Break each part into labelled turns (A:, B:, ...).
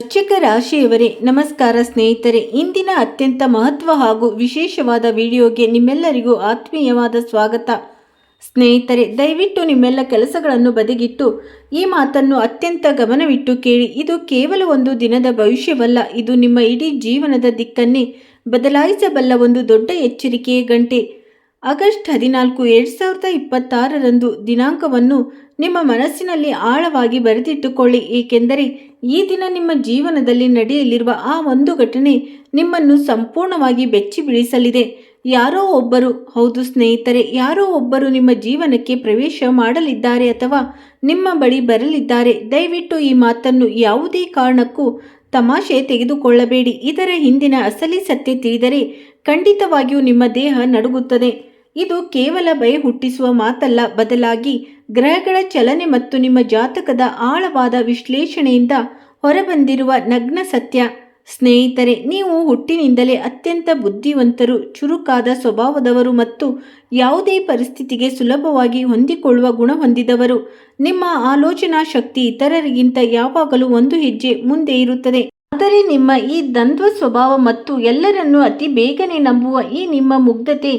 A: ವೃಶ್ಚಿಕ ರಾಶಿಯವರೇ ನಮಸ್ಕಾರ ಸ್ನೇಹಿತರೆ. ಇಂದಿನ ಅತ್ಯಂತ ಮಹತ್ವ ಹಾಗೂ ವಿಶೇಷವಾದ ವಿಡಿಯೋಗೆ ನಿಮ್ಮೆಲ್ಲರಿಗೂ ಆತ್ಮೀಯವಾದ ಸ್ವಾಗತ. ಸ್ನೇಹಿತರೆ, ದಯವಿಟ್ಟು ನಿಮ್ಮೆಲ್ಲ ಕೆಲಸಗಳನ್ನು ಬದಿಗಿಟ್ಟು ಈ ಮಾತನ್ನು ಅತ್ಯಂತ ಗಮನವಿಟ್ಟು ಕೇಳಿ. ಇದು ಕೇವಲ ಒಂದು ದಿನದ ಭವಿಷ್ಯವಲ್ಲ, ಇದು ನಿಮ್ಮ ಇಡೀ ಜೀವನದ ದಿಕ್ಕನ್ನೇ ಬದಲಾಯಿಸಬಲ್ಲ ಒಂದು ದೊಡ್ಡ ಎಚ್ಚರಿಕೆಯ ಗಂಟೆ. ಆಗಸ್ಟ್ 14, 2026 ದಿನಾಂಕವನ್ನು ನಿಮ್ಮ ಮನಸ್ಸಿನಲ್ಲಿ ಆಳವಾಗಿ ಬರೆದಿಟ್ಟುಕೊಳ್ಳಿ, ಏಕೆಂದರೆ ಈ ದಿನ ನಿಮ್ಮ ಜೀವನದಲ್ಲಿ ನಡೆಯಲಿರುವ ಆ ಒಂದು ಘಟನೆ ನಿಮ್ಮನ್ನು ಸಂಪೂರ್ಣವಾಗಿ ಬೆಚ್ಚಿ ಬೀಳಿಸಲಿದೆ. ಯಾರೋ ಒಬ್ಬರು, ಹೌದು ಸ್ನೇಹಿತರೆ, ಯಾರೋ ಒಬ್ಬರು ನಿಮ್ಮ ಜೀವನಕ್ಕೆ ಪ್ರವೇಶ ಮಾಡಲಿದ್ದಾರೆ ಅಥವಾ ನಿಮ್ಮ ಬಳಿ ಬರಲಿದ್ದಾರೆ. ದಯವಿಟ್ಟು ಈ ಮಾತನ್ನು ಯಾವುದೇ ಕಾರಣಕ್ಕೂ ತಮಾಷೆ ತೆಗೆದುಕೊಳ್ಳಬೇಡಿ. ಇದರ ಹಿಂದಿನ ಅಸಲಿ ಸತ್ಯ ತಿಳಿದರೆ ಖಂಡಿತವಾಗಿಯೂ ನಿಮ್ಮ ದೇಹ ನಡುಗುತ್ತದೆ. ಇದು ಕೇವಲ ಭಯ ಹುಟ್ಟಿಸುವ ಮಾತಲ್ಲ, ಬದಲಾಗಿ ಗ್ರಹಗಳ ಚಲನೆ ಮತ್ತು ನಿಮ್ಮ ಜಾತಕದ ಆಳವಾದ ವಿಶ್ಲೇಷಣೆಯಿಂದ ಹೊರಬಂದಿರುವ ನಗ್ನ ಸತ್ಯ. ಸ್ನೇಹಿತರೆ, ನೀವು ಹುಟ್ಟಿನಿಂದಲೇ ಅತ್ಯಂತ ಬುದ್ಧಿವಂತರು, ಚುರುಕಾದ ಸ್ವಭಾವದವರು ಮತ್ತು ಯಾವುದೇ ಪರಿಸ್ಥಿತಿಗೆ ಸುಲಭವಾಗಿ ಹೊಂದಿಕೊಳ್ಳುವ ಗುಣ ಹೊಂದಿದವರು. ನಿಮ್ಮ ಆಲೋಚನಾ ಶಕ್ತಿ ಇತರರಿಗಿಂತ ಯಾವಾಗಲೂ ಒಂದು ಹೆಜ್ಜೆ ಮುಂದೆ ಇರುತ್ತದೆ. ಆದರೆ ನಿಮ್ಮ ಈ ದ್ವಂದ್ವ ಸ್ವಭಾವ ಮತ್ತು ಎಲ್ಲರನ್ನೂ ಅತಿ ಬೇಗನೆ ನಂಬುವ ಈ ನಿಮ್ಮ ಮುಗ್ಧತೆ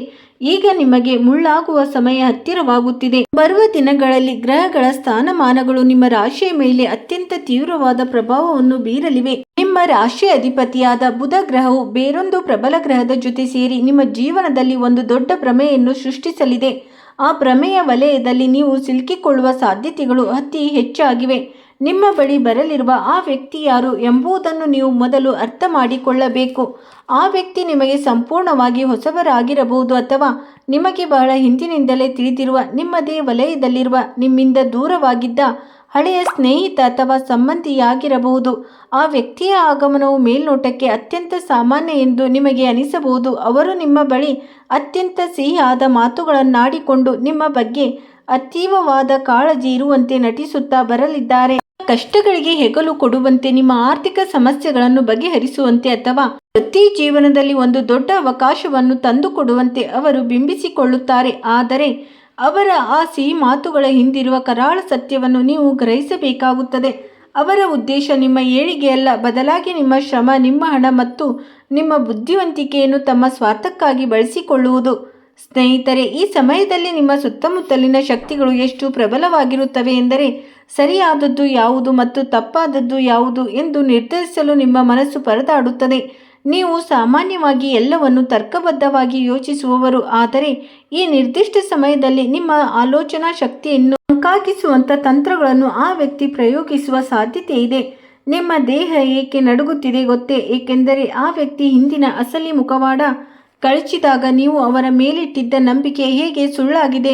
A: ಈಗ ನಿಮಗೆ ಮುಳ್ಳಾಗುವ ಸಮಯ ಹತ್ತಿರವಾಗುತ್ತಿದೆ. ಬರುವ ದಿನಗಳಲ್ಲಿ ಗ್ರಹಗಳ ಸ್ಥಾನಮಾನಗಳು ನಿಮ್ಮ ರಾಶಿಯ ಮೇಲೆ ಅತ್ಯಂತ ತೀವ್ರವಾದ ಪ್ರಭಾವವನ್ನು ಬೀರಲಿವೆ. ನಿಮ್ಮ ರಾಶಿಯ ಅಧಿಪತಿಯಾದ ಬುಧ ಗ್ರಹವು ಬೇರೊಂದು ಪ್ರಬಲ ಗ್ರಹದ ಜೊತೆ ಸೇರಿ ನಿಮ್ಮ ಜೀವನದಲ್ಲಿ ಒಂದು ದೊಡ್ಡ ಭ್ರಮೆಯನ್ನು ಸೃಷ್ಟಿಸಲಿದೆ. ಆ ಭ್ರಮೆಯ ವಲಯದಲ್ಲಿ ನೀವು ಸಿಲುಕಿಕೊಳ್ಳುವ ಸಾಧ್ಯತೆಗಳು ಅತಿ ಹೆಚ್ಚಾಗಿವೆ. ನಿಮ್ಮ ಬಳಿ ಬರಲಿರುವ ಆ ವ್ಯಕ್ತಿ ಯಾರು ಎಂಬುದನ್ನು ನೀವು ಮೊದಲು ಅರ್ಥ ಮಾಡಿಕೊಳ್ಳಬೇಕು. ಆ ವ್ಯಕ್ತಿ ನಿಮಗೆ ಸಂಪೂರ್ಣವಾಗಿ ಹೊಸಬರಾಗಿರಬಹುದು ಅಥವಾ ನಿಮಗೆ ಬಹಳ ಹಿಂದಿನಿಂದಲೇ ತಿಳಿದಿರುವ ನಿಮ್ಮದೇ ವಲಯದಲ್ಲಿರುವ ನಿಮ್ಮಿಂದ ದೂರವಾಗಿದ್ದ ಹಳೆಯ ಸ್ನೇಹಿತ ಅಥವಾ ಸಂಬಂಧಿಯಾಗಿರಬಹುದು. ಆ ವ್ಯಕ್ತಿಯ ಆಗಮನವು ಮೇಲ್ನೋಟಕ್ಕೆ ಅತ್ಯಂತ ಸಾಮಾನ್ಯ ಎಂದು ನಿಮಗೆ ಅನಿಸಬಹುದು. ಅವರು ನಿಮ್ಮ ಬಳಿ ಅತ್ಯಂತ ಸಿಹಿಯಾದ ಮಾತುಗಳನ್ನಾಡಿಕೊಂಡು ನಿಮ್ಮ ಬಗ್ಗೆ ಅತೀವವಾದ ಕಾಳಜಿ ಇರುವಂತೆ ನಟಿಸುತ್ತಾ ಬರಲಿದ್ದಾರೆ. ಕಷ್ಟಗಳಿಗೆ ಹೆಗಲು ಕೊಡುವಂತೆ, ನಿಮ್ಮ ಆರ್ಥಿಕ ಸಮಸ್ಯೆಗಳನ್ನು ಬಗೆಹರಿಸುವಂತೆ ಅಥವಾ ವೃತ್ತಿ ಜೀವನದಲ್ಲಿ ಒಂದು ದೊಡ್ಡ ಅವಕಾಶವನ್ನು ತಂದುಕೊಡುವಂತೆ ಅವರು ಬಿಂಬಿಸಿಕೊಳ್ಳುತ್ತಾರೆ. ಆದರೆ ಅವರ ಆ ಸಿಹಿ ಮಾತುಗಳ ಹಿಂದಿರುವ ಕರಾಳ ಸತ್ಯವನ್ನು ನೀವು ಗ್ರಹಿಸಬೇಕಾಗುತ್ತದೆ. ಅವರ ಉದ್ದೇಶ ನಿಮ್ಮ ಏಳಿಗೆಯಲ್ಲ, ಬದಲಾಗಿ ನಿಮ್ಮ ಶ್ರಮ, ನಿಮ್ಮ ಹಣ ಮತ್ತು ನಿಮ್ಮ ಬುದ್ಧಿವಂತಿಕೆಯನ್ನು ತಮ್ಮ ಸ್ವಾರ್ಥಕ್ಕಾಗಿ ಬಳಸಿಕೊಳ್ಳುವುದು. ಸ್ನೇಹಿತರೆ, ಈ ಸಮಯದಲ್ಲಿ ನಿಮ್ಮ ಸುತ್ತಮುತ್ತಲಿನ ಶಕ್ತಿಗಳು ಎಷ್ಟು ಪ್ರಬಲವಾಗಿರುತ್ತವೆ ಎಂದರೆ ಸರಿಯಾದದ್ದು ಯಾವುದು ಮತ್ತು ತಪ್ಪಾದದ್ದು ಯಾವುದು ಎಂದು ನಿರ್ಧರಿಸಲು ನಿಮ್ಮ ಮನಸ್ಸು ಪರದಾಡುತ್ತದೆ. ನೀವು ಸಾಮಾನ್ಯವಾಗಿ ಎಲ್ಲವನ್ನು ತರ್ಕಬದ್ಧವಾಗಿ ಯೋಚಿಸುವವರು, ಆದರೆ ಈ ನಿರ್ದಿಷ್ಟ ಸಮಯದಲ್ಲಿ ನಿಮ್ಮ ಆಲೋಚನಾ ಶಕ್ತಿಯನ್ನು ಅಂಕಾಗಿಸುವಂಥ ತಂತ್ರಗಳನ್ನು ಆ ವ್ಯಕ್ತಿ ಪ್ರಯೋಗಿಸುವ ಸಾಧ್ಯತೆ ಇದೆ. ನಿಮ್ಮ ದೇಹ ಏಕೆ ನಡುಗುತ್ತಿದೆ ಗೊತ್ತೇ? ಏಕೆಂದರೆ ಆ ವ್ಯಕ್ತಿ ಹಿಂದಿನ ಅಸಲಿ ಮುಖವಾಡ ಕಳಚಿದಾಗ ನೀವು ಅವರ ಮೇಲಿಟ್ಟಿದ್ದ ನಂಬಿಕೆ ಹೇಗೆ ಸುಳ್ಳಾಗಿದೆ,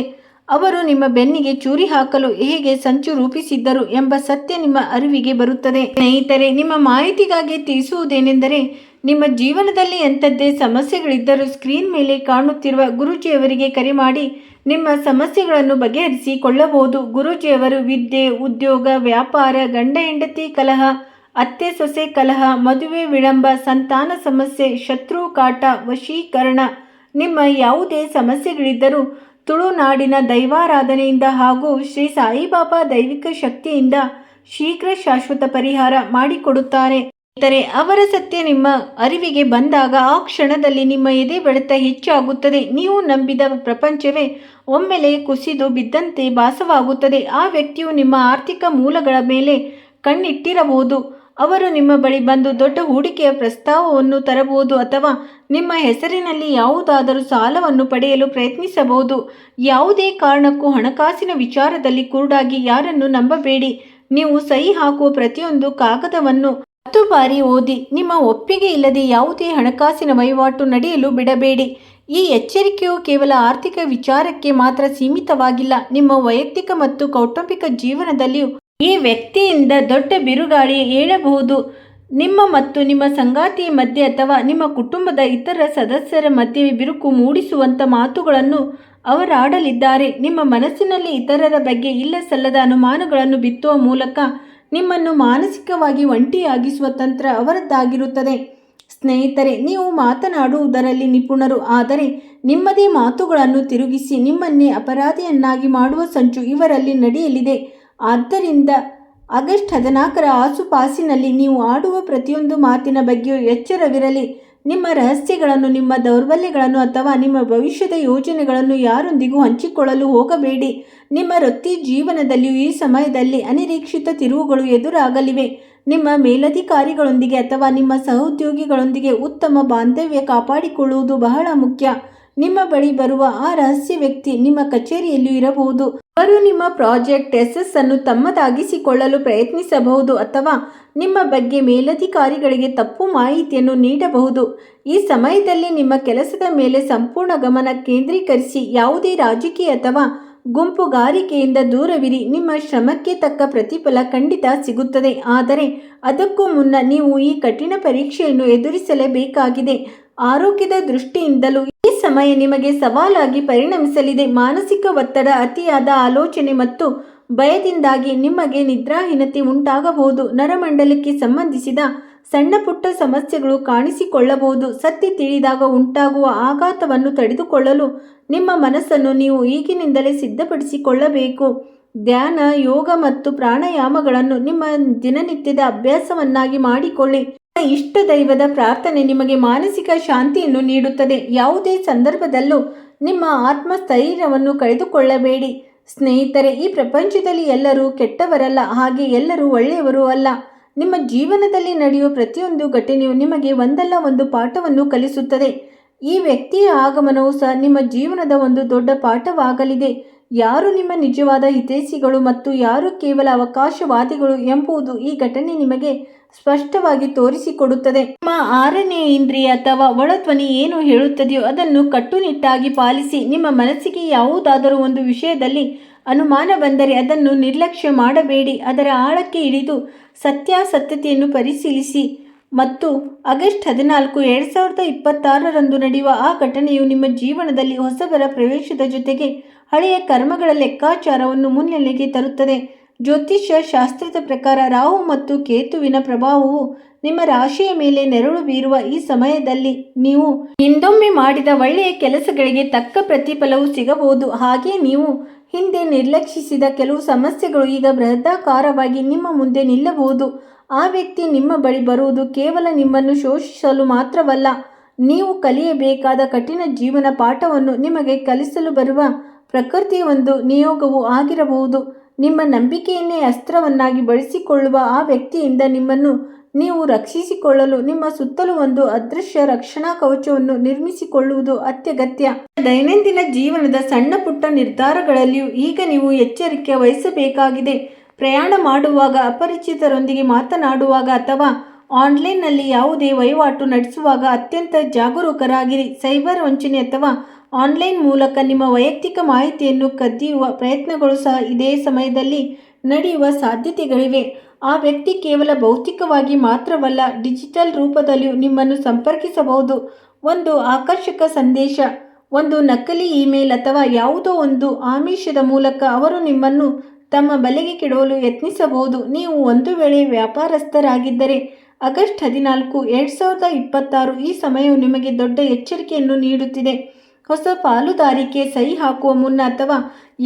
A: ಅವರು ನಿಮ್ಮ ಬೆನ್ನಿಗೆ ಚೂರಿ ಹಾಕಲು ಹೇಗೆ ಸಂಚು ರೂಪಿಸಿದ್ದರು ಎಂಬ ಸತ್ಯ ನಿಮ್ಮ ಅರಿವಿಗೆ ಬರುತ್ತದೆ. ಸ್ನೇಹಿತರೆ, ನಿಮ್ಮ ಮಾಹಿತಿಗಾಗಿ ತಿಳಿಸುವುದೇನೆಂದರೆ, ನಿಮ್ಮ ಜೀವನದಲ್ಲಿ ಎಂಥದ್ದೇ ಸಮಸ್ಯೆಗಳಿದ್ದರೂ ಸ್ಕ್ರೀನ್ ಮೇಲೆ ಕಾಣುತ್ತಿರುವ ಗುರೂಜಿಯವರಿಗೆ ಕರೆ ಮಾಡಿ ನಿಮ್ಮ ಸಮಸ್ಯೆಗಳನ್ನು ಬಗೆಹರಿಸಿಕೊಳ್ಳಬಹುದು. ಗುರೂಜಿಯವರು ವಿದ್ಯೆ, ಉದ್ಯೋಗ, ವ್ಯಾಪಾರ, ಗಂಡ ಹೆಂಡತಿ ಕಲಹ, ಅತ್ತೆ ಸೊಸೆ ಕಲಹ, ಮದುವೆ ವಿಳಂಬ, ಸಂತಾನ ಸಮಸ್ಯೆ, ಶತ್ರು ಕಾಟ, ವಶೀಕರಣ, ನಿಮ್ಮ ಯಾವುದೇ ಸಮಸ್ಯೆಗಳಿದ್ದರೂ ತುಳುನಾಡಿನ ದೈವಾರಾಧನೆಯಿಂದ ಹಾಗೂ ಶ್ರೀ ಸಾಯಿಬಾಬಾ ದೈವಿಕ ಶಕ್ತಿಯಿಂದ ಶೀಘ್ರ ಶಾಶ್ವತ ಪರಿಹಾರ ಮಾಡಿಕೊಡುತ್ತಾರೆ. ಇತರೆ ಅವರ ಸತ್ಯ ನಿಮ್ಮ ಅರಿವಿಗೆ ಬಂದಾಗ ಆ ಕ್ಷಣದಲ್ಲಿ ನಿಮ್ಮ ಎದೆ ಬಡಿತ ಹೆಚ್ಚಾಗುತ್ತದೆ. ನೀವು ನಂಬಿದ ಪ್ರಪಂಚವೇ ಒಮ್ಮೆಲೆ ಕುಸಿದು ಬಿದ್ದಂತೆ ಭಾಸವಾಗುತ್ತದೆ. ಆ ವ್ಯಕ್ತಿಯು ನಿಮ್ಮ ಆರ್ಥಿಕ ಮೂಲಗಳ ಮೇಲೆ ಕಣ್ಣಿಟ್ಟಿರಬಹುದು. ಅವರು ನಿಮ್ಮ ಬಳಿ ಬಂದು ದೊಡ್ಡ ಹೂಡಿಕೆಯ ಪ್ರಸ್ತಾವವನ್ನು ತರಬಹುದು ಅಥವಾ ನಿಮ್ಮ ಹೆಸರಿನಲ್ಲಿ ಯಾವುದಾದರೂ ಸಾಲವನ್ನು ಪಡೆಯಲು ಪ್ರಯತ್ನಿಸಬಹುದು. ಯಾವುದೇ ಕಾರಣಕ್ಕೂ ಹಣಕಾಸಿನ ವಿಚಾರದಲ್ಲಿ ಕುರುಡಾಗಿ ಯಾರನ್ನು ನಂಬಬೇಡಿ. ನೀವು ಸಹಿ ಹಾಕುವ ಪ್ರತಿಯೊಂದು ಕಾಗದವನ್ನು 10 ಬಾರಿ ಓದಿ. ನಿಮ್ಮ ಒಪ್ಪಿಗೆ ಇಲ್ಲದೆ ಯಾವುದೇ ಹಣಕಾಸಿನ ವಹಿವಾಟು ನಡೆಯಲು ಬಿಡಬೇಡಿ. ಈ ಎಚ್ಚರಿಕೆಯು ಕೇವಲ ಆರ್ಥಿಕ ವಿಚಾರಕ್ಕೆ ಮಾತ್ರ ಸೀಮಿತವಾಗಿಲ್ಲ, ನಿಮ್ಮ ವೈಯಕ್ತಿಕ ಮತ್ತು ಕೌಟುಂಬಿಕ ಜೀವನದಲ್ಲಿಯೂ ಈ ವ್ಯಕ್ತಿಯಿಂದ ದೊಡ್ಡ ಬಿರುಗಾಳಿ ಏಳಬಹುದು. ನಿಮ್ಮ ಮತ್ತು ನಿಮ್ಮ ಸಂಗಾತಿಯ ಮಧ್ಯೆ ಅಥವಾ ನಿಮ್ಮ ಕುಟುಂಬದ ಇತರ ಸದಸ್ಯರ ಮಧ್ಯೆ ಬಿರುಕು ಮೂಡಿಸುವಂಥ ಮಾತುಗಳನ್ನು ಅವರಾಡಲಿದ್ದಾರೆ. ನಿಮ್ಮ ಮನಸ್ಸಿನಲ್ಲಿ ಇತರರ ಬಗ್ಗೆ ಇಲ್ಲಸಲ್ಲದ ಅನುಮಾನಗಳನ್ನು ಬಿತ್ತುವ ಮೂಲಕ ನಿಮ್ಮನ್ನು ಮಾನಸಿಕವಾಗಿ ಒಂಟಿಯಾಗಿಸುವ ತಂತ್ರ ಅವರದ್ದಾಗಿರುತ್ತದೆ. ಸ್ನೇಹಿತರೆ, ನೀವು ಮಾತನಾಡುವುದರಲ್ಲಿ ನಿಪುಣರು, ಆದರೆ ನಿಮ್ಮದೇ ಮಾತುಗಳನ್ನು ತಿರುಗಿಸಿ ನಿಮ್ಮನ್ನೇ ಅಪರಾಧಿಯನ್ನಾಗಿ ಮಾಡುವ ಸಂಚು ಇವರಲ್ಲಿ ನಡೆಯಲಿದೆ. ಆದ್ದರಿಂದ ಆಗಸ್ಟ್ 14ರ ಆಸುಪಾಸಿನಲ್ಲಿ ನೀವು ಆಡುವ ಪ್ರತಿಯೊಂದು ಮಾತಿನ ಬಗ್ಗೆಯೂ ಎಚ್ಚರವಿರಲಿ. ನಿಮ್ಮ ರಹಸ್ಯಗಳನ್ನು, ನಿಮ್ಮ ದೌರ್ಬಲ್ಯಗಳನ್ನು ಅಥವಾ ನಿಮ್ಮ ಭವಿಷ್ಯದ ಯೋಜನೆಗಳನ್ನು ಯಾರೊಂದಿಗೂ ಹಂಚಿಕೊಳ್ಳಲು ಹೋಗಬೇಡಿ. ನಿಮ್ಮ ವೃತ್ತಿ ಜೀವನದಲ್ಲಿಯೂ ಈ ಸಮಯದಲ್ಲಿ ಅನಿರೀಕ್ಷಿತ ತಿರುವುಗಳು ಎದುರಾಗಲಿವೆ. ನಿಮ್ಮ ಮೇಲಧಿಕಾರಿಗಳೊಂದಿಗೆ ಅಥವಾ ನಿಮ್ಮ ಸಹೋದ್ಯೋಗಿಗಳೊಂದಿಗೆ ಉತ್ತಮ ಬಾಂಧವ್ಯ ಕಾಪಾಡಿಕೊಳ್ಳುವುದು ಬಹಳ ಮುಖ್ಯ. ನಿಮ್ಮ ಬಳಿ ಬರುವ ಆ ರಹಸ್ಯ ವ್ಯಕ್ತಿ ನಿಮ್ಮ ಕಚೇರಿಯಲ್ಲಿಯೂ ಇರಬಹುದು. ಅವರು ನಿಮ್ಮ ಪ್ರಾಜೆಕ್ಟ್ ಯಶಸ್ಸನ್ನು ತಮ್ಮದಾಗಿಸಿಕೊಳ್ಳಲು ಪ್ರಯತ್ನಿಸಬಹುದು ಅಥವಾ ನಿಮ್ಮ ಬಗ್ಗೆ ಮೇಲಧಿಕಾರಿಗಳಿಗೆ ತಪ್ಪು ಮಾಹಿತಿಯನ್ನು ನೀಡಬಹುದು. ಈ ಸಮಯದಲ್ಲಿ ನಿಮ್ಮ ಕೆಲಸದ ಮೇಲೆ ಸಂಪೂರ್ಣ ಗಮನ ಕೇಂದ್ರೀಕರಿಸಿ. ಯಾವುದೇ ರಾಜಕೀಯ ಅಥವಾ ಗುಂಪುಗಾರಿಕೆಯಿಂದ ದೂರವಿರಿ. ನಿಮ್ಮ ಶ್ರಮಕ್ಕೆ ತಕ್ಕ ಪ್ರತಿಫಲ ಖಂಡಿತ ಸಿಗುತ್ತದೆ, ಆದರೆ ಅದಕ್ಕೂ ಮುನ್ನ ನೀವು ಈ ಕಠಿಣ ಪರೀಕ್ಷೆಯನ್ನು ಎದುರಿಸಲೇಬೇಕಾಗಿದೆ. ಆರೋಗ್ಯದ ದೃಷ್ಟಿಯಿಂದಲೂ ಈ ಸಮಯ ನಿಮಗೆ ಸವಾಲಾಗಿ ಪರಿಣಮಿಸಲಿದೆ. ಮಾನಸಿಕ ಒತ್ತಡ, ಅತಿಯಾದ ಆಲೋಚನೆ ಮತ್ತು ಭಯದಿಂದಾಗಿ ನಿಮಗೆ ನಿದ್ರಾಹೀನತೆ ಉಂಟಾಗಬಹುದು. ನರಮಂಡಲಕ್ಕೆ ಸಂಬಂಧಿಸಿದ ಸಣ್ಣ ಪುಟ್ಟ ಸಮಸ್ಯೆಗಳು ಕಾಣಿಸಿಕೊಳ್ಳಬಹುದು. ಸತ್ಯ ತಿಳಿದಾಗ ಉಂಟಾಗುವ ಆಘಾತವನ್ನು ತಡೆದುಕೊಳ್ಳಲು ನಿಮ್ಮ ಮನಸ್ಸನ್ನು ನೀವು ಈಗಿನಿಂದಲೇ ಸಿದ್ಧಪಡಿಸಿಕೊಳ್ಳಬೇಕು. ಧ್ಯಾನ, ಯೋಗ ಮತ್ತು ಪ್ರಾಣಾಯಾಮಗಳನ್ನು ನಿಮ್ಮ ದಿನನಿತ್ಯದ ಅಭ್ಯಾಸವನ್ನಾಗಿ ಮಾಡಿಕೊಳ್ಳಿ. ಇಷ್ಟ ದೈವದ ಪ್ರಾರ್ಥನೆ ನಿಮಗೆ ಮಾನಸಿಕ ಶಾಂತಿಯನ್ನು ನೀಡುತ್ತದೆ. ಯಾವುದೇ ಸಂದರ್ಭದಲ್ಲೂ ನಿಮ್ಮ ಆತ್ಮಸ್ಥೈರ್ಯವನ್ನು ಕಳೆದುಕೊಳ್ಳಬೇಡಿ. ಸ್ನೇಹಿತರೆ, ಈ ಪ್ರಪಂಚದಲ್ಲಿ ಎಲ್ಲರೂ ಕೆಟ್ಟವರಲ್ಲ, ಹಾಗೆ ಎಲ್ಲರೂ ಒಳ್ಳೆಯವರು ಅಲ್ಲ. ನಿಮ್ಮ ಜೀವನದಲ್ಲಿ ನಡೆಯುವ ಪ್ರತಿಯೊಂದು ಘಟನೆಯು ನಿಮಗೆ ಒಂದಲ್ಲ ಒಂದು ಪಾಠವನ್ನು ಕಲಿಸುತ್ತದೆ. ಈ ವ್ಯಕ್ತಿಯ ಆಗಮನವು ಸಹ ನಿಮ್ಮ ಜೀವನದ ಒಂದು ದೊಡ್ಡ ಪಾಠವಾಗಲಿದೆ. ಯಾರು ನಿಮ್ಮ ನಿಜವಾದ ಹಿತೈಷಿಗಳು ಮತ್ತು ಯಾರು ಕೇವಲ ಅವಕಾಶವಾದಿಗಳು ಎಂಬುದು ಈ ಘಟನೆ ನಿಮಗೆ ಸ್ಪಷ್ಟವಾಗಿ ತೋರಿಸಿಕೊಡುತ್ತದೆ. ನಿಮ್ಮ 6ನೇ ಇಂದ್ರಿಯ ಅಥವಾ ಒಳಧ್ವನಿ ಏನು ಹೇಳುತ್ತದೆಯೋ ಅದನ್ನು ಕಟ್ಟುನಿಟ್ಟಾಗಿ ಪಾಲಿಸಿ. ನಿಮ್ಮ ಮನಸ್ಸಿಗೆ ಯಾವುದಾದರೂ ಒಂದು ವಿಷಯದಲ್ಲಿ ಅನುಮಾನ ಬಂದರೆ ಅದನ್ನು ನಿರ್ಲಕ್ಷ್ಯ ಮಾಡಬೇಡಿ. ಅದರ ಆಳಕ್ಕೆ ಇಳಿದು ಸತ್ಯಾಸತ್ಯತೆಯನ್ನು ಪರಿಶೀಲಿಸಿ. ಮತ್ತು ಆಗಸ್ಟ್ 14, 2026ರಂದು ನಡೆಯುವ ಆ ಘಟನೆಯು ನಿಮ್ಮ ಜೀವನದಲ್ಲಿ ಹೊಸಬರ ಪ್ರವೇಶದ ಜೊತೆಗೆ ಹಳೆಯ ಕರ್ಮಗಳ ಲೆಕ್ಕಾಚಾರವನ್ನು ಮುನ್ನೆಲೆಗೆ ತರುತ್ತದೆ. ಜ್ಯೋತಿಷ್ಯ ಶಾಸ್ತ್ರದ ಪ್ರಕಾರ ರಾಹು ಮತ್ತು ಕೇತುವಿನ ಪ್ರಭಾವವು ನಿಮ್ಮ ರಾಶಿಯ ಮೇಲೆ ನೆರಳು ಬೀರುವ ಈ ಸಮಯದಲ್ಲಿ ನೀವು ಹಿಂದೊಮ್ಮೆ ಮಾಡಿದ ಒಳ್ಳೆಯ ಕೆಲಸಗಳಿಗೆ ತಕ್ಕ ಪ್ರತಿಫಲವು ಸಿಗಬಹುದು. ಹಾಗೆ ನೀವು ಹಿಂದೆ ನಿರ್ಲಕ್ಷಿಸಿದ ಕೆಲವು ಸಮಸ್ಯೆಗಳು ಈಗ ಬೃಹದಾಕಾರವಾಗಿ ನಿಮ್ಮ ಮುಂದೆ ನಿಲ್ಲಬಹುದು. ಆ ವ್ಯಕ್ತಿ ನಿಮ್ಮ ಬಳಿ ಬರುವುದು ಕೇವಲ ನಿಮ್ಮನ್ನು ಶೋಷಿಸಲು ಮಾತ್ರವಲ್ಲ, ನೀವು ಕಲಿಯಬೇಕಾದ ಕಠಿಣ ಜೀವನ ಪಾಠವನ್ನು ನಿಮಗೆ ಕಲಿಸಲು ಬರುವ ಪ್ರಕೃತಿಯ ಒಂದು ನಿಯೋಗವೂ ಆಗಿರಬಹುದು. ನಿಮ್ಮ ನಂಬಿಕೆಯನ್ನೇ ಅಸ್ತ್ರವನ್ನಾಗಿ ಬಳಸಿಕೊಳ್ಳುವ ಆ ವ್ಯಕ್ತಿಯಿಂದ ನಿಮ್ಮನ್ನು ನೀವು ರಕ್ಷಿಸಿಕೊಳ್ಳಲು ನಿಮ್ಮ ಸುತ್ತಲೂ ಒಂದು ಅದೃಶ್ಯ ರಕ್ಷಣಾ ಕವಚವನ್ನು ನಿರ್ಮಿಸಿಕೊಳ್ಳುವುದು ಅತ್ಯಗತ್ಯ. ದೈನಂದಿನ ಜೀವನದ ಸಣ್ಣ ಪುಟ್ಟ ನಿರ್ಧಾರಗಳಲ್ಲಿಯೂ ಈಗ ನೀವು ಎಚ್ಚರಿಕೆ ವಹಿಸಬೇಕಾಗಿದೆ. ಪ್ರಯಾಣ ಮಾಡುವಾಗ, ಅಪರಿಚಿತರೊಂದಿಗೆ ಮಾತನಾಡುವಾಗ ಅಥವಾ ಆನ್ಲೈನ್ನಲ್ಲಿ ಯಾವುದೇ ವಹಿವಾಟು ನಡೆಸುವಾಗ ಅತ್ಯಂತ ಜಾಗರೂಕರಾಗಿರಿ. ಸೈಬರ್ ವಂಚನೆ ಅಥವಾ ಆನ್ಲೈನ್ ಮೂಲಕ ನಿಮ್ಮ ವೈಯಕ್ತಿಕ ಮಾಹಿತಿಯನ್ನು ಕದಿಯುವ ಪ್ರಯತ್ನಗಳು ಸಹ ಇದೇ ಸಮಯದಲ್ಲಿ ನಡೆಯುವ ಸಾಧ್ಯತೆಗಳಿವೆ. ಆ ವ್ಯಕ್ತಿ ಕೇವಲ ಭೌತಿಕವಾಗಿ ಮಾತ್ರವಲ್ಲ, ಡಿಜಿಟಲ್ ರೂಪದಲ್ಲಿಯೂ ನಿಮ್ಮನ್ನು ಸಂಪರ್ಕಿಸಬಹುದು. ಒಂದು ಆಕರ್ಷಕ ಸಂದೇಶ, ಒಂದು ನಕಲಿ ಇಮೇಲ್ ಅಥವಾ ಯಾವುದೋ ಒಂದು ಆಮಿಷದ ಮೂಲಕ ಅವರು ನಿಮ್ಮನ್ನು ತಮ್ಮ ಬಲೆಗೆ ಕೆಡವಲು ಯತ್ನಿಸಬಹುದು. ನೀವು ಒಂದು ವೇಳೆ ವ್ಯಾಪಾರಸ್ಥರಾಗಿದ್ದರೆ ಆಗಸ್ಟ್ 14, 2026 ಈ ಸಮಯವು ನಿಮಗೆ ದೊಡ್ಡ ಎಚ್ಚರಿಕೆಯನ್ನು ನೀಡುತ್ತಿದೆ. ಹೊಸ ಪಾಲುದಾರಿಕೆ ಸಹಿ ಹಾಕುವ ಮುನ್ನ ಅಥವಾ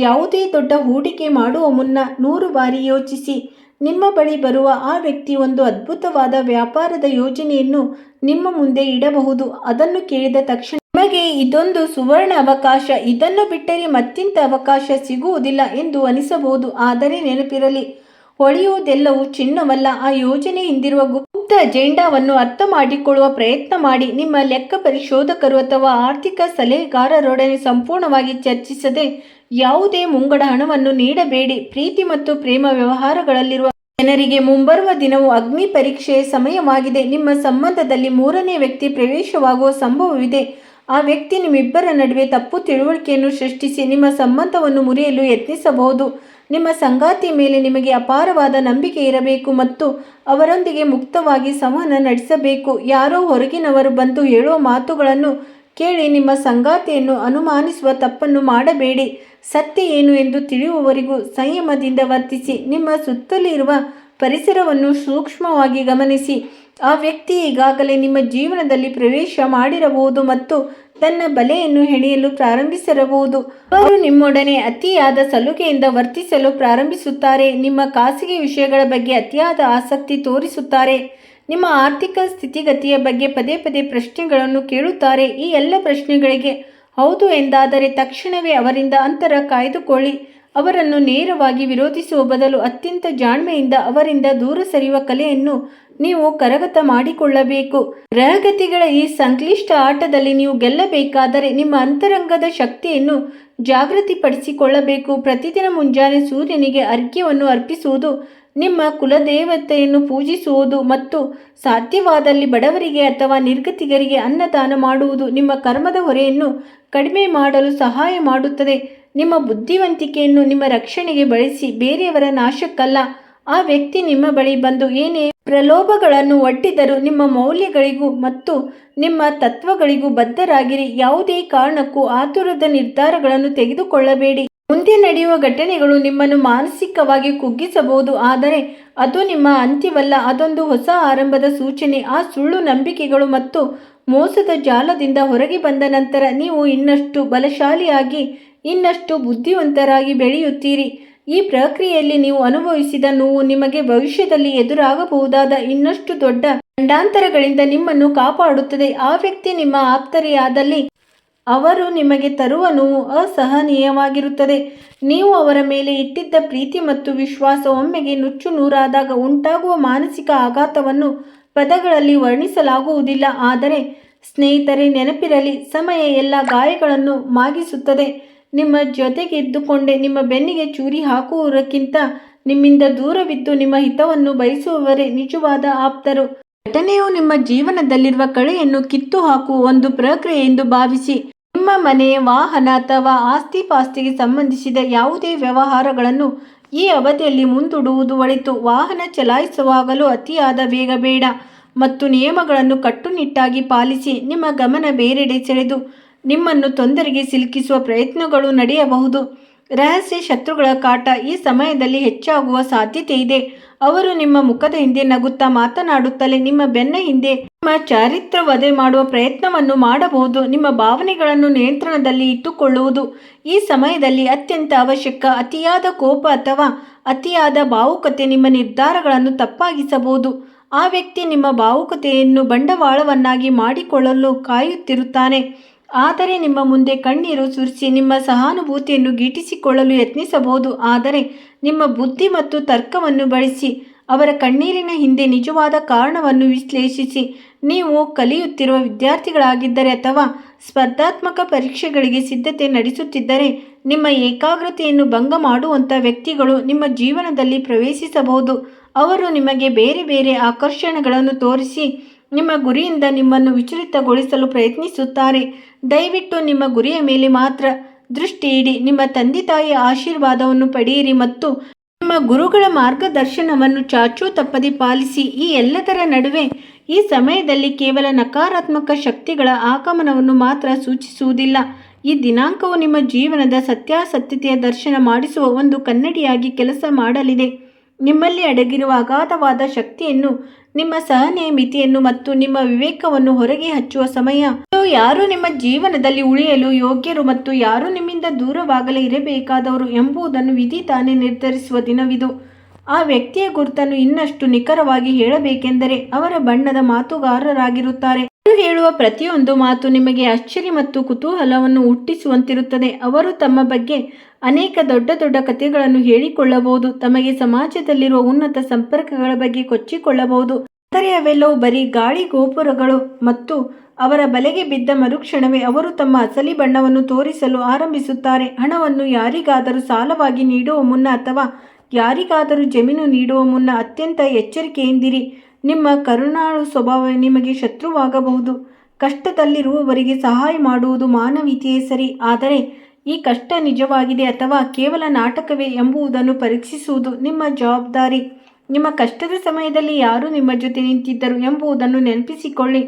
A: ಯಾವುದೇ ದೊಡ್ಡ ಹೂಡಿಕೆ ಮಾಡುವ ಮುನ್ನ 100 ಬಾರಿ ಯೋಚಿಸಿ. ನಿಮ್ಮ ಬಳಿ ಬರುವ ಆ ವ್ಯಕ್ತಿ ಒಂದು ಅದ್ಭುತವಾದ ವ್ಯಾಪಾರದ ಯೋಜನೆಯನ್ನು ನಿಮ್ಮ ಮುಂದೆ ಇಡಬಹುದು. ಅದನ್ನು ಕೇಳಿದ ತಕ್ಷಣ ನಿಮಗೆ ಇದೊಂದು ಸುವರ್ಣ ಅವಕಾಶ, ಇದನ್ನು ಬಿಟ್ಟರೆ ಮತ್ತಿಂಥ ಅವಕಾಶ ಸಿಗುವುದಿಲ್ಲ ಎಂದು ಅನಿಸಬಹುದು. ಆದರೆ ನೆನಪಿರಲಿ, ಹೊಳೆಯುವುದೆಲ್ಲವೂ ಚಿನ್ನವಲ್ಲ. ಆ ಯೋಜನೆ ಹಿಂದಿರುವ ಗುಪ್ತ ಅಜೆಂಡಾವನ್ನು ಅರ್ಥ ಮಾಡಿಕೊಳ್ಳುವ ಪ್ರಯತ್ನ ಮಾಡಿ. ನಿಮ್ಮ ಲೆಕ್ಕ ಪರಿಶೋಧಕರು ಅಥವಾ ಆರ್ಥಿಕ ಸಲಹೆಗಾರರೊಡನೆ ಸಂಪೂರ್ಣವಾಗಿ ಚರ್ಚಿಸದೆ ಯಾವುದೇ ಮುಂಗಡ ಹಣವನ್ನು ನೀಡಬೇಡಿ. ಪ್ರೀತಿ ಮತ್ತು ಪ್ರೇಮ ವ್ಯವಹಾರಗಳಲ್ಲಿರುವ ಜನರಿಗೆ ಮುಂಬರುವ ದಿನವು ಅಗ್ನಿ ಪರೀಕ್ಷೆಯ ಸಮಯವಾಗಿದೆ. ನಿಮ್ಮ ಸಂಬಂಧದಲ್ಲಿ 3ನೇ ವ್ಯಕ್ತಿ ಪ್ರವೇಶವಾಗುವ ಸಂಭವವಿದೆ. ಆ ವ್ಯಕ್ತಿ ನಿಮ್ಮಿಬ್ಬರ ನಡುವೆ ತಪ್ಪು ತಿಳುವಳಿಕೆಯನ್ನು ಸೃಷ್ಟಿಸಿ ನಿಮ್ಮ ಸಂಬಂಧವನ್ನು ಮುರಿಯಲು ಯತ್ನಿಸಬಹುದು. ನಿಮ್ಮ ಸಂಗಾತಿಯ ಮೇಲೆ ನಿಮಗೆ ಅಪಾರವಾದ ನಂಬಿಕೆ ಇರಬೇಕು ಮತ್ತು ಅವರೊಂದಿಗೆ ಮುಕ್ತವಾಗಿ ಸಂವಹನ ನಡೆಸಬೇಕು. ಯಾರೋ ಹೊರಗಿನವರು ಬಂದು ಹೇಳುವ ಮಾತುಗಳನ್ನು ಕೇಳಿ ನಿಮ್ಮ ಸಂಗಾತಿಯನ್ನು ಅನುಮಾನಿಸುವ ತಪ್ಪನ್ನು ಮಾಡಬೇಡಿ. ಸತ್ಯ ಏನು ಎಂದು ತಿಳಿಯುವವರೆಗೂ ಸಂಯಮದಿಂದ ವರ್ತಿಸಿ. ನಿಮ್ಮ ಸುತ್ತಲಿರುವ ಪರಿಸರವನ್ನು ಸೂಕ್ಷ್ಮವಾಗಿ ಗಮನಿಸಿ. ಆ ವ್ಯಕ್ತಿ ಈಗಾಗಲೇ ನಿಮ್ಮ ಜೀವನದಲ್ಲಿ ಪ್ರವೇಶ ಮಾಡಿರಬಹುದು ಮತ್ತು ತನ್ನ ಬಲೆಯನ್ನು ಹೆಣೆಯಲು ಪ್ರಾರಂಭಿಸಿರಬಹುದು. ಅವರು ನಿಮ್ಮೊಡನೆ ಅತಿಯಾದ ಸಲುಗೆಯಿಂದ ವರ್ತಿಸಲು ಪ್ರಾರಂಭಿಸುತ್ತಾರೆ. ನಿಮ್ಮ ಖಾಸಗಿ ವಿಷಯಗಳ ಬಗ್ಗೆ ಅತಿಯಾದ ಆಸಕ್ತಿ ತೋರಿಸುತ್ತಾರೆ. ನಿಮ್ಮ ಆರ್ಥಿಕ ಸ್ಥಿತಿಗತಿಯ ಬಗ್ಗೆ ಪದೇ ಪದೇ ಪ್ರಶ್ನೆಗಳನ್ನು ಕೇಳುತ್ತಾರೆ. ಈ ಎಲ್ಲ ಪ್ರಶ್ನೆಗಳಿಗೆ ಹೌದು ಎಂದಾದರೆ ತಕ್ಷಣವೇ ಅವರಿಂದ ಅಂತರ ಕಾಯ್ದುಕೊಳ್ಳಿ. ಅವರನ್ನು ನೇರವಾಗಿ ವಿರೋಧಿಸುವ ಬದಲು ಅತ್ಯಂತ ಜಾಣ್ಮೆಯಿಂದ ಅವರಿಂದ ದೂರ ಸರಿಯುವ ಕಲೆಯನ್ನು ನೀವು ಕರಗತ ಮಾಡಿಕೊಳ್ಳಬೇಕು. ಗ್ರಹಗತಿಗಳ ಈ ಸಂಕ್ಲಿಷ್ಟ ಆಟದಲ್ಲಿ ನೀವು ಗೆಲ್ಲಬೇಕಾದರೆ ನಿಮ್ಮ ಅಂತರಂಗದ ಶಕ್ತಿಯನ್ನು ಜಾಗೃತಿಪಡಿಸಿಕೊಳ್ಳಬೇಕು. ಪ್ರತಿದಿನ ಮುಂಜಾನೆ ಸೂರ್ಯನಿಗೆ ಅರ್ಘ್ಯವನ್ನು ಅರ್ಪಿಸುವುದು, ನಿಮ್ಮ ಕುಲದೇವತೆಯನ್ನು ಪೂಜಿಸುವುದು ಮತ್ತು ಸಾಧ್ಯವಾದಲ್ಲಿ ಬಡವರಿಗೆ ಅಥವಾ ನಿರ್ಗತಿಗರಿಗೆ ಅನ್ನದಾನ ಮಾಡುವುದು ನಿಮ್ಮ ಕರ್ಮದ ಹೊರೆಯನ್ನು ಕಡಿಮೆ ಮಾಡಲು ಸಹಾಯ ಮಾಡುತ್ತದೆ. ನಿಮ್ಮ ಬುದ್ಧಿವಂತಿಕೆಯನ್ನು ನಿಮ್ಮ ರಕ್ಷಣೆಗೆ ಬಳಸಿ, ಬೇರೆಯವರ ನಾಶಕ್ಕಲ್ಲ. ಆ ವ್ಯಕ್ತಿ ನಿಮ್ಮ ಬಳಿ ಬಂದು ಏನೇ ಪ್ರಲೋಭಗಳನ್ನು ಒಡ್ಡಿದರೂ ನಿಮ್ಮ ಮೌಲ್ಯಗಳಿಗೂ ಮತ್ತು ನಿಮ್ಮ ತತ್ವಗಳಿಗೂ ಬದ್ಧರಾಗಿರಿ. ಯಾವುದೇ ಕಾರಣಕ್ಕೂ ಆತುರದ ನಿರ್ಧಾರಗಳನ್ನು ತೆಗೆದುಕೊಳ್ಳಬೇಡಿ. ಮುಂದೆ ನಡೆಯುವ ಘಟನೆಗಳು ನಿಮ್ಮನ್ನು ಮಾನಸಿಕವಾಗಿ ಕುಗ್ಗಿಸಬಹುದು, ಆದರೆ ಅದು ನಿಮ್ಮ ಅಂತ್ಯವಲ್ಲ. ಅದೊಂದು ಹೊಸ ಆರಂಭದ ಸೂಚನೆ. ಆ ಸುಳ್ಳು ನಂಬಿಕೆಗಳು ಮತ್ತು ಮೋಸದ ಜಾಲದಿಂದ ಹೊರಗೆ ಬಂದ ನಂತರ ನೀವು ಇನ್ನಷ್ಟು ಬಲಶಾಲಿಯಾಗಿ, ಇನ್ನಷ್ಟು ಬುದ್ಧಿವಂತರಾಗಿ ಬೆಳೆಯುತ್ತೀರಿ. ಈ ಪ್ರಕ್ರಿಯೆಯಲ್ಲಿ ನೀವು ಅನುಭವಿಸಿದ ನೋವು ನಿಮಗೆ ಭವಿಷ್ಯದಲ್ಲಿ ಎದುರಾಗಬಹುದಾದ ಇನ್ನಷ್ಟು ದೊಡ್ಡ ಗಂಡಾಂತರಗಳಿಂದ ನಿಮ್ಮನ್ನು ಕಾಪಾಡುತ್ತದೆ. ಆ ವ್ಯಕ್ತಿ ನಿಮ್ಮ ಆಪ್ತರೇ ಆದಲ್ಲಿ ಅವರು ನಿಮಗೆ ತರುವ ನೋವು ಅಸಹನೀಯವಾಗಿರುತ್ತದೆ. ನೀವು ಅವರ ಮೇಲೆ ಇಟ್ಟಿದ್ದ ಪ್ರೀತಿ ಮತ್ತು ವಿಶ್ವಾಸ ಒಮ್ಮೆಗೆ ನುಚ್ಚು ನೂರಾದಾಗ ಉಂಟಾಗುವ ಮಾನಸಿಕ ಆಘಾತವನ್ನು ಪದಗಳಲ್ಲಿ ವರ್ಣಿಸಲಾಗುವುದಿಲ್ಲ. ಆದರೆ ಸ್ನೇಹಿತರೆ, ನೆನಪಿರಲಿ, ಸಮಯ ಎಲ್ಲ ಗಾಯಗಳನ್ನು ಮಾಗಿಸುತ್ತದೆ. ನಿಮ್ಮ ಜೊತೆಗಿದ್ದುಕೊಂಡೇ ನಿಮ್ಮ ಬೆನ್ನಿಗೆ ಚೂರಿ ಹಾಕುವುದಕ್ಕಿಂತ ನಿಮ್ಮಿಂದ ದೂರವಿದ್ದು ನಿಮ್ಮ ಹಿತವನ್ನು ಬಯಸುವವರೇ ನಿಜವಾದ ಆಪ್ತರು. ಘಟನೆಯು ನಿಮ್ಮ ಜೀವನದಲ್ಲಿರುವ ಕಳೆಯನ್ನು ಕಿತ್ತು ಹಾಕುವ ಒಂದು ಪ್ರಕ್ರಿಯೆ ಎಂದು ಭಾವಿಸಿ. ನಿಮ್ಮ ಮನೆ, ವಾಹನ ಅಥವಾ ಆಸ್ತಿಪಾಸ್ತಿಗೆ ಸಂಬಂಧಿಸಿದ ಯಾವುದೇ ವ್ಯವಹಾರಗಳನ್ನು ಈ ಅವಧಿಯಲ್ಲಿ ಮುಂದೂಡುವುದು ಒಳಿತು. ವಾಹನ ಚಲಾಯಿಸುವಾಗಲೂ ಅತಿಯಾದ ವೇಗ ಬೇಡ ಮತ್ತು ನಿಯಮಗಳನ್ನು ಕಟ್ಟುನಿಟ್ಟಾಗಿ ಪಾಲಿಸಿ. ನಿಮ್ಮ ಗಮನ ಬೇರೆಡೆ ಸೆಳೆದು ನಿಮ್ಮನ್ನು ತೊಂದರೆಗೆ ಸಿಲುಕಿಸುವ ಪ್ರಯತ್ನಗಳು ನಡೆಯಬಹುದು. ರಹಸ್ಯ ಶತ್ರುಗಳ ಕಾಟ ಈ ಸಮಯದಲ್ಲಿ ಹೆಚ್ಚಾಗುವ ಸಾಧ್ಯತೆ ಇದೆ. ಅವರು ನಿಮ್ಮ ಮುಖದ ಹಿಂದೆ ನಗುತ್ತಾ ಮಾತನಾಡುತ್ತಲೇ ನಿಮ್ಮ ಬೆನ್ನ ಹಿಂದೆ ನಿಮ್ಮ ಚಾರಿತ್ರ್ಯ ವಧೆ ಮಾಡುವ ಪ್ರಯತ್ನವನ್ನು ಮಾಡಬಹುದು. ನಿಮ್ಮ ಭಾವನೆಗಳನ್ನು ನಿಯಂತ್ರಣದಲ್ಲಿ ಇಟ್ಟುಕೊಳ್ಳುವುದು ಈ ಸಮಯದಲ್ಲಿ ಅತ್ಯಂತ ಅವಶ್ಯಕ. ಅತಿಯಾದ ಕೋಪ ಅಥವಾ ಅತಿಯಾದ ಭಾವುಕತೆ ನಿಮ್ಮ ನಿರ್ಧಾರಗಳನ್ನು ತಪ್ಪಾಗಿಸಬಹುದು. ಆ ವ್ಯಕ್ತಿ ನಿಮ್ಮ ಭಾವುಕತೆಯನ್ನು ಬಂಡವಾಳವನ್ನಾಗಿ ಮಾಡಿಕೊಳ್ಳಲು ಕಾಯುತ್ತಿರುತ್ತಾನೆ, ಆದರೆ ನಿಮ್ಮ ಮುಂದೆ ಕಣ್ಣೀರು ಸುರಿಸಿ ನಿಮ್ಮ ಸಹಾನುಭೂತಿಯನ್ನು ಗಿಟ್ಟಿಸಿಕೊಳ್ಳಲು ಯತ್ನಿಸಬಹುದು. ಆದರೆ ನಿಮ್ಮ ಬುದ್ಧಿ ಮತ್ತು ತರ್ಕವನ್ನು ಬಳಸಿ ಅವರ ಕಣ್ಣೀರಿನ ಹಿಂದೆ ನಿಜವಾದ ಕಾರಣವನ್ನು ವಿಶ್ಲೇಷಿಸಿ. ನೀವು ಕಲಿಯುತ್ತಿರುವ ವಿದ್ಯಾರ್ಥಿಗಳಾಗಿದ್ದರೆ ಅಥವಾ ಸ್ಪರ್ಧಾತ್ಮಕ ಪರೀಕ್ಷೆಗಳಿಗೆ ಸಿದ್ಧತೆ ನಡೆಸುತ್ತಿದ್ದರೆ ನಿಮ್ಮ ಏಕಾಗ್ರತೆಯನ್ನು ಭಂಗ ಮಾಡುವಂಥ ವ್ಯಕ್ತಿಗಳು ನಿಮ್ಮ ಜೀವನದಲ್ಲಿ ಪ್ರವೇಶಿಸಬಹುದು. ಅವರು ನಿಮಗೆ ಬೇರೆ ಬೇರೆ ಆಕರ್ಷಣೆಗಳನ್ನು ತೋರಿಸಿ ನಿಮ್ಮ ಗುರಿಯಿಂದ ನಿಮ್ಮನ್ನು ವಿಚಲಿತಗೊಳಿಸಲು ಪ್ರಯತ್ನಿಸುತ್ತಾರೆ. ದಯವಿಟ್ಟು ನಿಮ್ಮ ಗುರಿಯ ಮೇಲೆ ಮಾತ್ರ ದೃಷ್ಟಿ ಇಡಿ. ನಿಮ್ಮ ತಂದೆ ತಾಯಿಯ ಆಶೀರ್ವಾದವನ್ನು ಪಡೆಯಿರಿ ಮತ್ತು ನಿಮ್ಮ ಗುರುಗಳ ಮಾರ್ಗದರ್ಶನವನ್ನು ಚಾಚೂ ತಪ್ಪದೆ ಪಾಲಿಸಿ. ಈ ಎಲ್ಲದರ ನಡುವೆ ಈ ಸಮಯದಲ್ಲಿ ಕೇವಲ ನಕಾರಾತ್ಮಕ ಶಕ್ತಿಗಳ ಆಗಮನವನ್ನು ಮಾತ್ರ ಸೂಚಿಸುವುದಿಲ್ಲ. ಈ ದಿನಾಂಕವು ನಿಮ್ಮ ಜೀವನದ ಸತ್ಯಾಸತ್ಯತೆಯ ದರ್ಶನ ಮಾಡಿಸುವ ಒಂದು ಕನ್ನಡಿಯಾಗಿ ಕೆಲಸ ಮಾಡಲಿದೆ. ನಿಮ್ಮಲ್ಲಿ ಅಡಗಿರುವ ಅಗಾಧವಾದ ಶಕ್ತಿಯನ್ನು, ನಿಮ್ಮ ಸಹನೆಯ ಮಿತಿಯನ್ನು ಮತ್ತು ನಿಮ್ಮ ವಿವೇಕವನ್ನು ಹೊರಗೆ ಹಚ್ಚುವ ಸಮಯ. ಯಾರು ನಿಮ್ಮ ಜೀವನದಲ್ಲಿ ಉಳಿಯಲು ಯೋಗ್ಯರು ಮತ್ತು ಯಾರು ನಿಮ್ಮಿಂದ ದೂರವಾಗಲೇ ಇರಬೇಕಾದವರು ಎಂಬುದನ್ನು ವಿಧಿ ತಾನೇ ನಿರ್ಧರಿಸುವ ದಿನವಿದು. ಆ ವ್ಯಕ್ತಿಯ ಗುರುತನ್ನು ಇನ್ನಷ್ಟು ನಿಖರವಾಗಿ ಹೇಳಬೇಕೆಂದರೆ ಅವರ ಬಣ್ಣದ ಮಾತುಗಾರರಾಗಿರುತ್ತಾರೆ. ಅವರು ಹೇಳುವ ಪ್ರತಿಯೊಂದು ಮಾತು ನಿಮಗೆ ಆಶ್ಚರ್ಯ ಮತ್ತು ಕುತೂಹಲವನ್ನು ಹುಟ್ಟಿಸುವಂತಿರುತ್ತದೆ. ಅವರು ತಮ್ಮ ಬಗ್ಗೆ ಅನೇಕ ದೊಡ್ಡ ದೊಡ್ಡ ಕಥೆಗಳನ್ನು ಹೇಳಿಕೊಳ್ಳಬಹುದು, ತಮಗೆ ಸಮಾಜದಲ್ಲಿರುವ ಉನ್ನತ ಸಂಪರ್ಕಗಳ ಬಗ್ಗೆ ಕೊಚ್ಚಿಕೊಳ್ಳಬಹುದು. ಆದರೆ ಅವೆಲ್ಲವೂ ಬರೀ ಗಾಳಿ ಗೋಪುರಗಳು ಮತ್ತು ಅವರ ಬಲೆಗೆ ಬಿದ್ದ ಮರುಕ್ಷಣವೇ ಅವರು ತಮ್ಮ ಅಸಲಿ ಬಣ್ಣವನ್ನು ತೋರಿಸಲು ಆರಂಭಿಸುತ್ತಾರೆ. ಹಣವನ್ನು ಯಾರಿಗಾದರೂ ಸಾಲವಾಗಿ ನೀಡುವ ಮುನ್ನ ಅಥವಾ ಯಾರಿಗಾದರೂ ಜಮೀನು ನೀಡುವ ಮುನ್ನ ಅತ್ಯಂತ ಎಚ್ಚರಿಕೆಯಿಂದಿರಿ. ನಿಮ್ಮ ಕರುಣಾಳು ಸ್ವಭಾವ ನಿಮಗೆ ಶತ್ರುವಾಗಬಹುದು. ಕಷ್ಟದಲ್ಲಿರುವವರಿಗೆ ಸಹಾಯ ಮಾಡುವುದು ಮಾನವೀಯತೆಯೇ ಸರಿ, ಆದರೆ ಈ ಕಷ್ಟ ನಿಜವಾಗಿದೆ ಅಥವಾ ಕೇವಲ ನಾಟಕವೇ ಎಂಬುದನ್ನು ಪರೀಕ್ಷಿಸುವುದು ನಿಮ್ಮ ಜವಾಬ್ದಾರಿ. ನಿಮ್ಮ ಕಷ್ಟದ ಸಮಯದಲ್ಲಿ ಯಾರು ನಿಮ್ಮ ಜೊತೆ ನಿಂತಿದ್ದರು ಎಂಬುದನ್ನು ನೆನಪಿಸಿಕೊಳ್ಳಿ.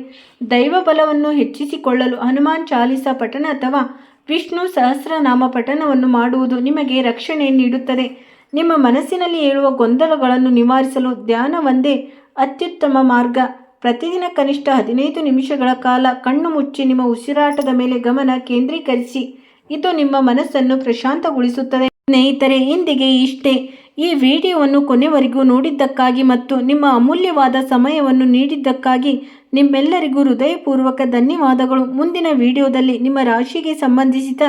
A: ದೈವ ಬಲವನ್ನು ಹೆಚ್ಚಿಸಿಕೊಳ್ಳಲು ಹನುಮಾನ್ ಚಾಲಿಸ ಪಠಣ ಅಥವಾ ವಿಷ್ಣು ಸಹಸ್ರನಾಮ ಪಠಣವನ್ನು ಮಾಡುವುದು ನಿಮಗೆ ರಕ್ಷಣೆ ನೀಡುತ್ತದೆ. ನಿಮ್ಮ ಮನಸ್ಸಿನಲ್ಲಿ ಏಳುವ ಗೊಂದಲಗಳನ್ನು ನಿವಾರಿಸಲು ಧ್ಯಾನವೊಂದೇ ಅತ್ಯುತ್ತಮ ಮಾರ್ಗ. ಪ್ರತಿದಿನ ಕನಿಷ್ಠ 15 ನಿಮಿಷಗಳ ಕಾಲ ಕಣ್ಣು ಮುಚ್ಚಿ ನಿಮ್ಮ ಉಸಿರಾಟದ ಮೇಲೆ ಗಮನ ಕೇಂದ್ರೀಕರಿಸಿ. ಇದು ನಿಮ್ಮ ಮನಸ್ಸನ್ನು ಪ್ರಶಾಂತಗೊಳಿಸುತ್ತದೆ. ಸ್ನೇಹಿತರೆ, ಇಂದಿಗೆ ಇಷ್ಟೇ. ಈ ವಿಡಿಯೋವನ್ನು ಕೊನೆವರೆಗೂ ನೋಡಿದ್ದಕ್ಕಾಗಿ ಮತ್ತು ನಿಮ್ಮ ಅಮೂಲ್ಯವಾದ ಸಮಯವನ್ನು ನೀಡಿದ್ದಕ್ಕಾಗಿ ನಿಮ್ಮೆಲ್ಲರಿಗೂ ಹೃದಯಪೂರ್ವಕ ಧನ್ಯವಾದಗಳು. ಮುಂದಿನ ವಿಡಿಯೋದಲ್ಲಿ ನಿಮ್ಮ ರಾಶಿಗೆ ಸಂಬಂಧಿಸಿದ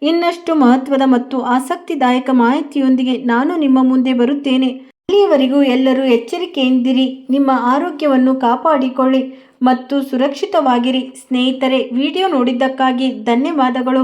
A: ಇನ್ನಷ್ಟು ಮಹತ್ವದ ಮತ್ತು ಆಸಕ್ತಿದಾಯಕ ಮಾಹಿತಿಯೊಂದಿಗೆ ನಾನು ನಿಮ್ಮ ಮುಂದೆ ಬರುತ್ತೇನೆ. ಅಲ್ಲಿಯವರೆಗೂ ಎಲ್ಲರೂ ಎಚ್ಚರಿಕೆಯಿಂದಿರಿ, ನಿಮ್ಮ ಆರೋಗ್ಯವನ್ನು ಕಾಪಾಡಿಕೊಳ್ಳಿ ಮತ್ತು ಸುರಕ್ಷಿತವಾಗಿರಿ. ಸ್ನೇಹಿತರೆ, ವಿಡಿಯೋ ನೋಡಿದ್ದಕ್ಕಾಗಿ ಧನ್ಯವಾದಗಳು.